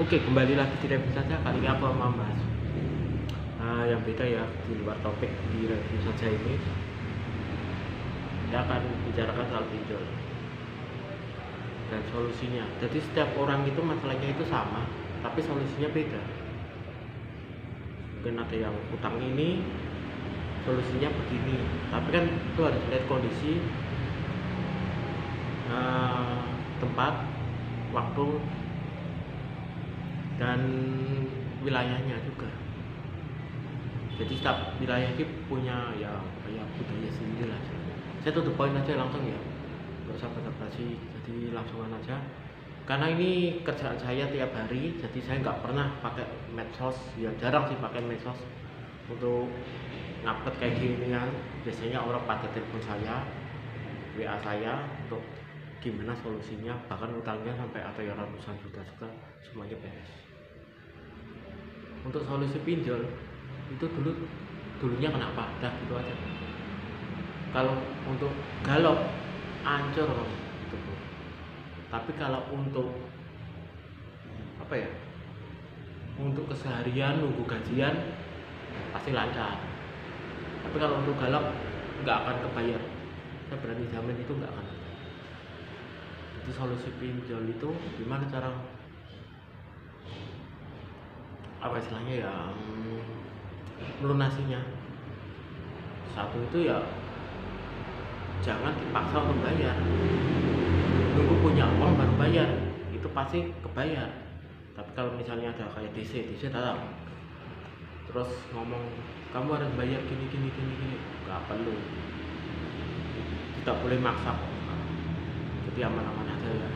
Oke, kembali lagi di review saja. Kali ini aku mau membahas yang beda ya, di luar topik. Di review saja ini kita akan bicarakan soal pinjol dan solusinya. Jadi setiap orang itu masalahnya itu sama, tapi solusinya beda. Mungkin ada yang utang ini solusinya begini, tapi kan itu harus lihat kondisi, tempat, waktu, dan wilayahnya juga. Jadi setiap wilayah ini punya ya kayak budaya sendiri lah. Saya tutup poin aja langsung ya, nggak usah basa-basi, jadi langsungan aja. Karena ini kerjaan saya tiap hari, jadi saya nggak pernah pakai medsos, ya jarang sih pakai medsos untuk ngupload kayak gini kan. Biasanya orang pakai telepon saya, WA saya untuk gimana solusinya, bahkan utangnya sampai ada yang ratusan juta juga, semuanya beres. Untuk solusi pinjol itu dulunya kenapa, dah gitu aja. Kalau untuk galau ancur gitu. Tapi kalau untuk apa ya, untuk keseharian nunggu gajian pasti lancar. Tapi kalau untuk galau nggak akan kebayar, saya berani jamin itu nggak akan. Jadi solusi pinjol itu gimana cara apa istilahnya ya, melunasinya. Satu itu ya jangan dipaksa untuk bayar, nunggu punya uang baru bayar, itu pasti kebayar. Tapi kalau misalnya ada kayak DC datang terus ngomong kamu harus bayar gini, nggak perlu, tidak boleh maksa kok. Jadi aman-aman aja ya.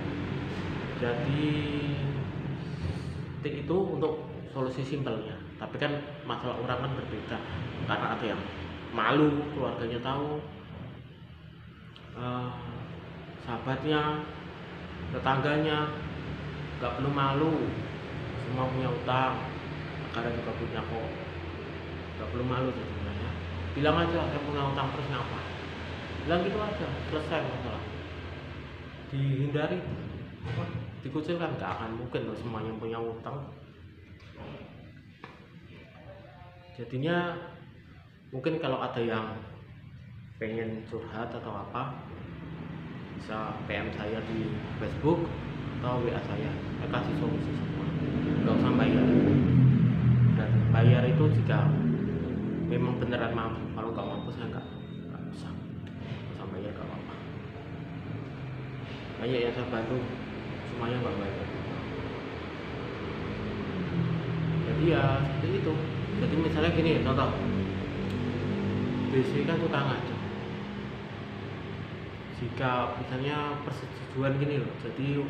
Jadi itu untuk solusi simpelnya. Tapi kan masalah orang kan berbeda, karena ada yang malu keluarganya tahu, sahabatnya, tetangganya. Nggak perlu malu, semua punya utang, negara juga punya kok. Nggak perlu malu sebenarnya, bilang aja saya punya utang terus ngapa, bilang gitu aja, selesai masalah. Dihindari, dikucilkan, nggak akan mungkin loh semuanya punya utang. Jadinya mungkin kalau ada yang pengen curhat atau apa, bisa PM saya di Facebook atau WA saya kasih solusi semua, nggak usah bayar. Dan bayar itu jika memang beneran mampu, kalau nggak mampu saya nggak usah bayar, nggak apa-apa. Banyak yang saya bantu semuanya nggak bayar. Jadi ya seperti itu. Jadi misalnya gini, contoh BC kan utang aja. Jika misalnya persetujuan gini loh, jadi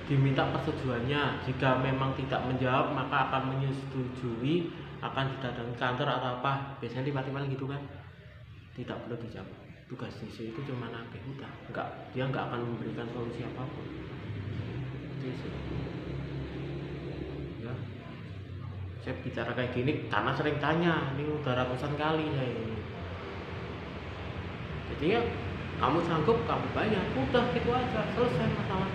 diminta persetujuannya, jika memang tidak menjawab maka akan menyetujui, akan didatangi kantor atau apa, biasanya tiba-tiba gitu kan, tidak perlu dijawab. Tugas DC itu cuma nagih utang, dia nggak akan memberikan solusi apapun. DC ya, saya bicara kayak gini karena sering tanya, ini udah ratusan kali saya ini. Jadi ya kamu sanggup kamu bayar, udah gitu aja, selesai masalah.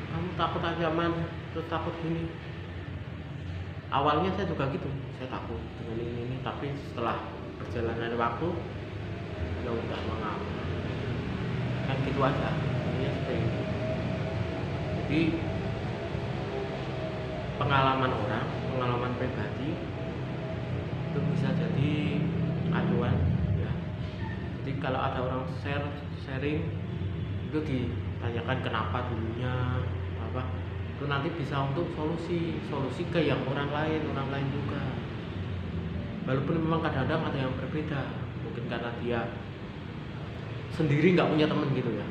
Kamu takut ancaman, terus takut gini. Awalnya saya juga gitu, saya takut dengan ini, tapi setelah perjalanan waktu ya udah mengaku, kan gitu aja. Ini seperti itu. Jadi pengalaman orang, pengalaman pribadi itu bisa jadi acuan ya. Jadi kalau ada orang sharing itu ditanyakan kenapa dulunya apa, itu nanti bisa untuk solusi ke yang orang lain juga. Walaupun memang kadang-kadang ada yang berbeda, mungkin karena dia sendiri nggak punya teman gitu ya.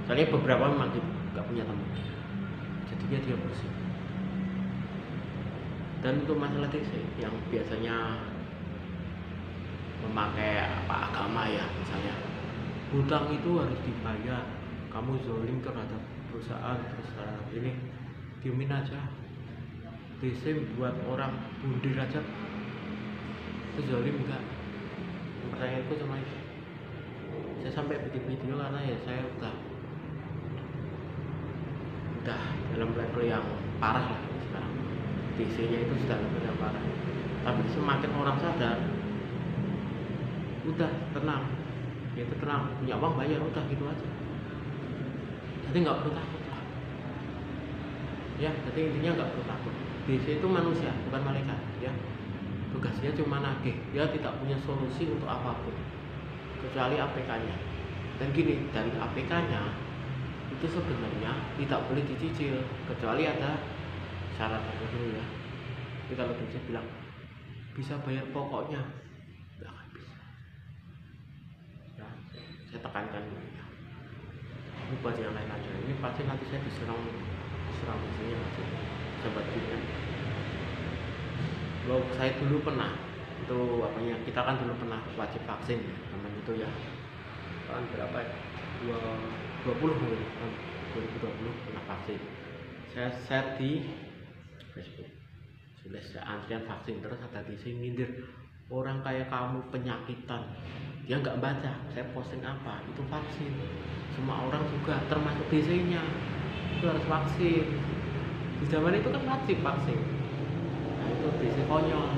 Soalnya beberapa memang nggak punya teman, jadinya dia bersih. Dan untuk masalah DC yang biasanya memakai agama ya, misalnya hutang itu harus dibayar, kamu zolim terhadap perusahaan, terus ini diemin aja. DC buat orang bundir aja, itu zolim enggak? Pertanyaanku cuma itu. Saya sampai bikin video karena ya saya udah dalam level yang parah lah sekarang. DC-nya itu sudah level yang parah. Tapi semakin orang sadar, udah tenang, ya itu tenang, punya uang bayar, udah gitu aja. Jadi nggak perlu takut lah. Ya, jadi intinya nggak perlu takut. DC itu manusia, bukan malaikat. Ya, tugasnya cuma nagih. Dia tidak punya solusi untuk apapun, kecuali APK-nya. Dan gini, dari APK-nya itu sebenarnya tidak boleh dicicil, kecuali ada syarat tertentu ya. Jadi kalau DC bilang bisa bayar pokoknya, nggak akan bisa. Ya, saya tekankan ini ya. Ini buat yang lain aja. Ini pasti nanti saya diserang biasanya pasti sahabat kita. Kalau saya dulu pernah itu apanya, kita kan dulu pernah wajib vaksin ya, teman itu ya. Tahun berapa ya? 2020 mungkin, tahun 2020 pernah vaksin. Saya share di Facebook. Sudah antrian vaksin, terus ada di sini nyindir, orang kayak kamu penyakitan, dia nggak baca saya posting apa, itu vaksin, semua orang juga termasuk DC-nya itu harus vaksin. Di zaman itu kan wajib vaksin. Nah itu DC konyol,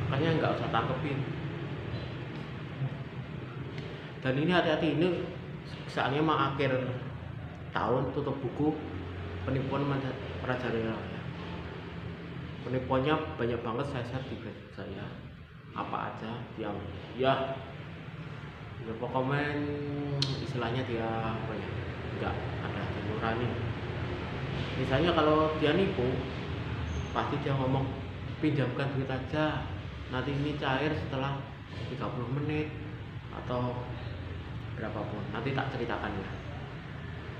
makanya nggak usah tangkepin. Dan ini hati-hati, ini saatnya mau akhir tahun tutup buku penipuan merajalela. Penipuannya banyak banget, saya share di Facebook saya apa aja yang ya pokoknya istilahnya dia apa ya, enggak ada nurani. Misalnya kalau dia nipu, pasti dia ngomong pinjamkan duit aja, nanti ini cair setelah 30 menit atau berapapun, nanti tak ceritakan ya.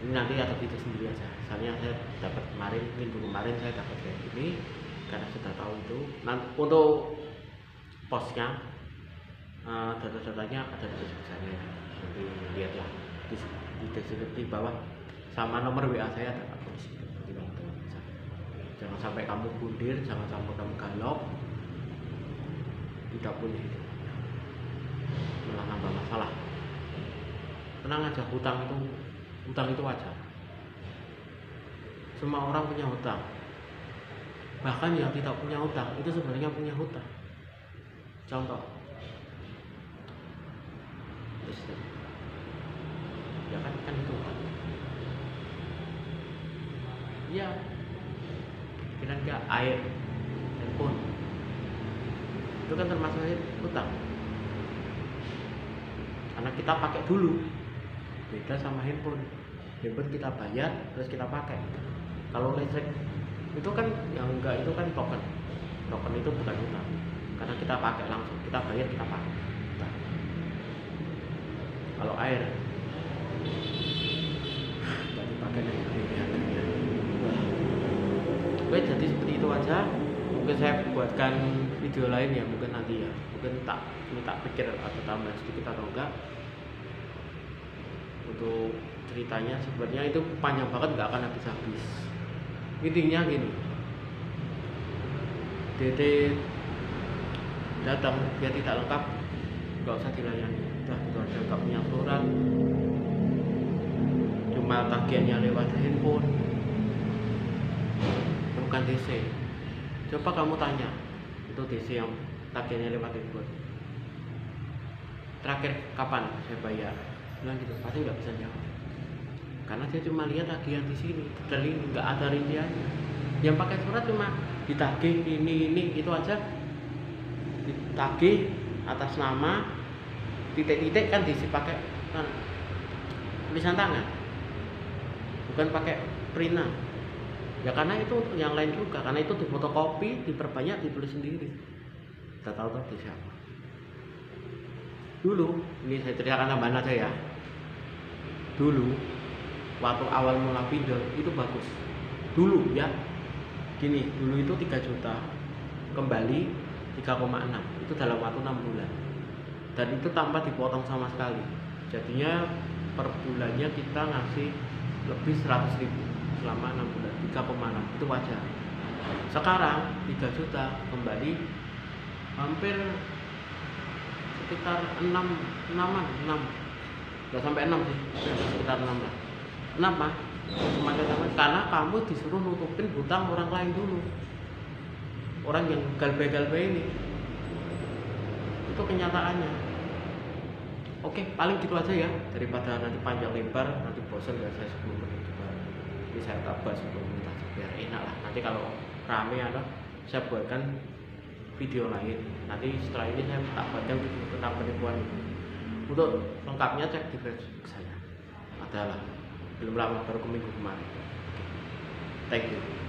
Ini nanti ada video sendiri aja. Misalnya saya dapat kemarin, minggu kemarin saya dapat kayak gini, karena sudah tahu itu. Nanti untuk posnya, data-datanya ada di Facebook saya. Nanti lihatlah di deskripsi bawah, sama nomor WA saya ada di situ. Jangan sampai kamu bundir, jangan sampai kamu galau, tidak boleh itu, malah nambah masalah. Tenang aja, hutang itu wajar. Semua orang punya hutang. Bahkan yang tidak punya hutang itu sebenarnya punya hutang. Contoh, listrik, ya kan itu kan. Iya, kira nggak air, handphone, itu kan termasuk hutang. Karena kita pakai dulu, beda sama handphone. Handphone kita bayar terus kita pakai. Kalau listrik itu kan yang enggak, itu kan token itu bukan hutang, karena kita pakai langsung, kita bayar, kita pakai. Nah, kalau air nggak dipakai dari harganya. Oke, jadi seperti itu aja. Mungkin saya buatkan video lain ya, mungkin nanti ya, mungkin tak pikir atau tambah sedikit atau enggak untuk ceritanya. Sebenarnya itu panjang banget, nggak akan habis-habis. Intinya gini, Dede datang dia tidak lengkap, nggak usah dilayani, udah itu aja. Nggak punya surat, cuma tagihannya lewat handphone, bukan DC. Coba kamu tanya itu DC yang tagihannya lewat handphone, terakhir kapan saya bayar, bilang gitu, pasti nggak bisa jawab, karena dia cuma lihat tagihan di sini, detail, nggak ada rinciannya. Yang pakai surat cuma ditagih ini itu aja, ditagih atas nama, titik-titik kan diisi pakai kan tulisan tangan, bukan pakai printan. Ya karena itu yang lain juga, karena itu difotokopi, diperbanyak, ditulis sendiri. Kita tahu di siapa. Dulu, ini saya ceritakan tambahan aja ya. Dulu, waktu awal mula pinjol itu bagus. Dulu ya, gini, dulu itu 3 juta, kembali 3,6, itu dalam waktu 6 bulan. Dan itu tanpa dipotong sama sekali. Jadinya per bulannya kita ngasih lebih 100.000 selama 6 bulan, 3,6, itu wajar. Sekarang 3 juta kembali hampir sekitar 6, nggak sampai 6 sih, sekitar 6 lah. Kenapa? Semakin karena kamu disuruh nutupin hutang orang lain dulu, orang yang galbay-galbay ini, itu kenyataannya. Oke, paling gitu aja ya, daripada nanti panjang lebar, nanti bosan ya saya 10 menit juga. Jadi saya tambah 10 menit aja biar enak lah. Nanti kalau rame saya buatkan video lain. Nanti setelah ini saya tak buatkan video tentang penipuan itu. Untuk lengkapnya cek di Facebook saya. Adalah belum lama, baru ke minggu kemarin. Oke. Thank you.